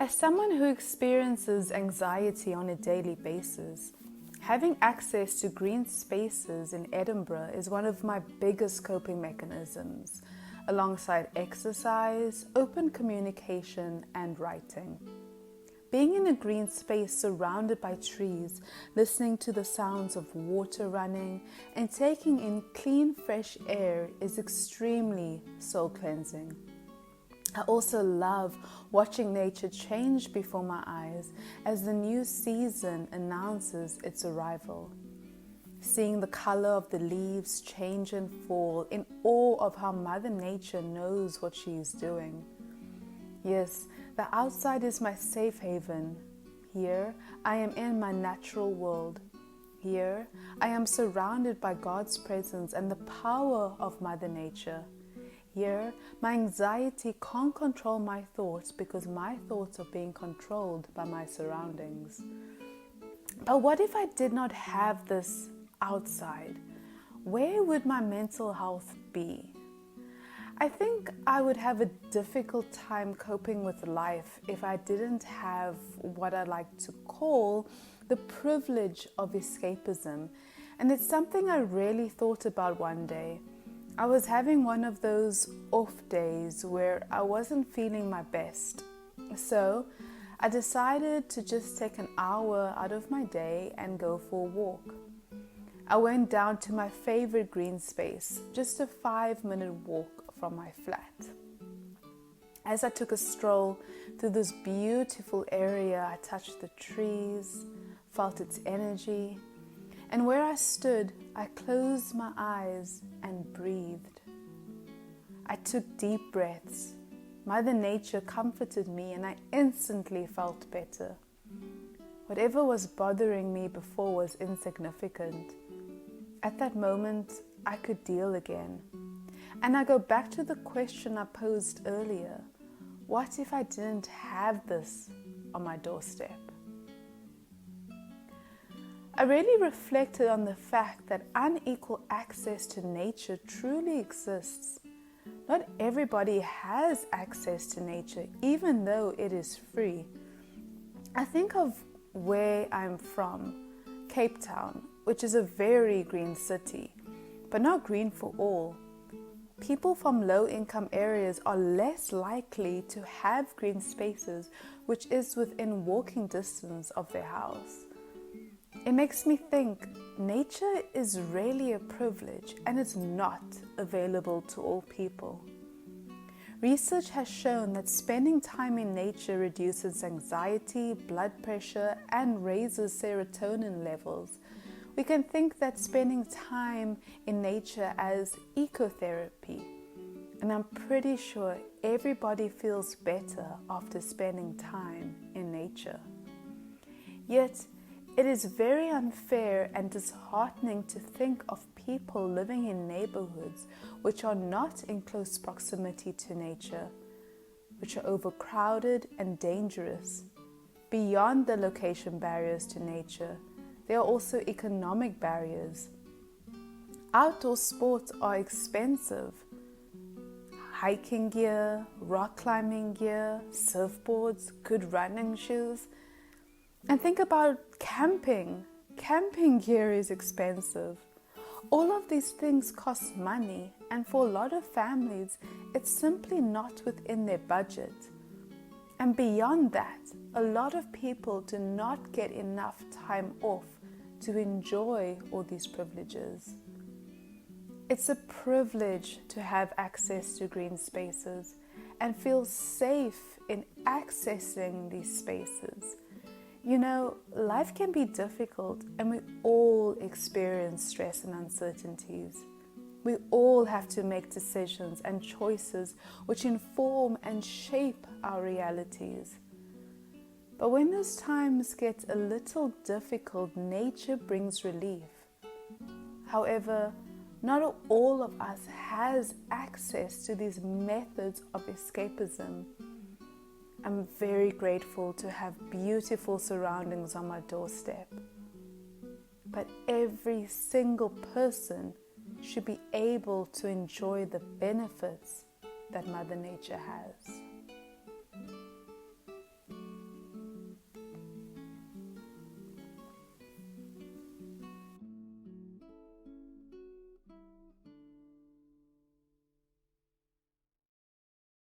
As someone who experiences anxiety on a daily basis, having access to green spaces in Edinburgh is one of my biggest coping mechanisms, alongside exercise, open communication, and writing. Being in a green space surrounded by trees, listening to the sounds of water running, and taking in clean, fresh air is extremely soul cleansing. I also love watching nature change before my eyes as the new season announces its arrival. Seeing the color of the leaves change and fall, in awe of how Mother Nature knows what she is doing. Yes, the outside is my safe haven. Here, I am in my natural world. Here, I am surrounded by God's presence and the power of Mother Nature. Here, my anxiety can't control my thoughts because my thoughts are being controlled by my surroundings. But what if I did not have this outside? Where would my mental health be? I think I would have a difficult time coping with life if I didn't have what I like to call the privilege of escapism. And it's something I really thought about one day. I was having one of those off days where I wasn't feeling my best. So I decided to just take an hour out of my day and go for a walk. I went down to my favorite green space, just a 5-minute walk from my flat. As I took a stroll through this beautiful area, I touched the trees, felt its energy, and where I stood, I closed my eyes and breathed. I took deep breaths. Mother Nature comforted me and I instantly felt better. Whatever was bothering me before was insignificant. At that moment, I could deal again. And I go back to the question I posed earlier. What if I didn't have this on my doorstep? I really reflected on the fact that unequal access to nature truly exists. Not everybody has access to nature, even though it is free. I think of where I'm from, Cape Town, which is a very green city, but not green for all. People from low-income areas are less likely to have green spaces, which is within walking distance of their house. It makes me think nature is really a privilege and it's not available to all people. Research has shown that spending time in nature reduces anxiety, blood pressure, and raises serotonin levels. We can think that spending time in nature as ecotherapy, and I'm pretty sure everybody feels better after spending time in nature. Yet, it is very unfair and disheartening to think of people living in neighborhoods which are not in close proximity to nature, which are overcrowded and dangerous. Beyond the location barriers to nature, there are also economic barriers. Outdoor sports are expensive. Hiking gear, rock climbing gear, surfboards, good running shoes. And think about camping. Camping gear is expensive. All of these things cost money, and for a lot of families, it's simply not within their budget. And beyond that, a lot of people do not get enough time off to enjoy all these privileges. It's a privilege to have access to green spaces and feel safe in accessing these spaces. You know, life can be difficult and we all experience stress and uncertainties. We all have to make decisions and choices which inform and shape our realities. But when those times get a little difficult, nature brings relief. However, not all of us has access to these methods of escapism. I'm very grateful to have beautiful surroundings on my doorstep. But every single person should be able to enjoy the benefits that Mother Nature has.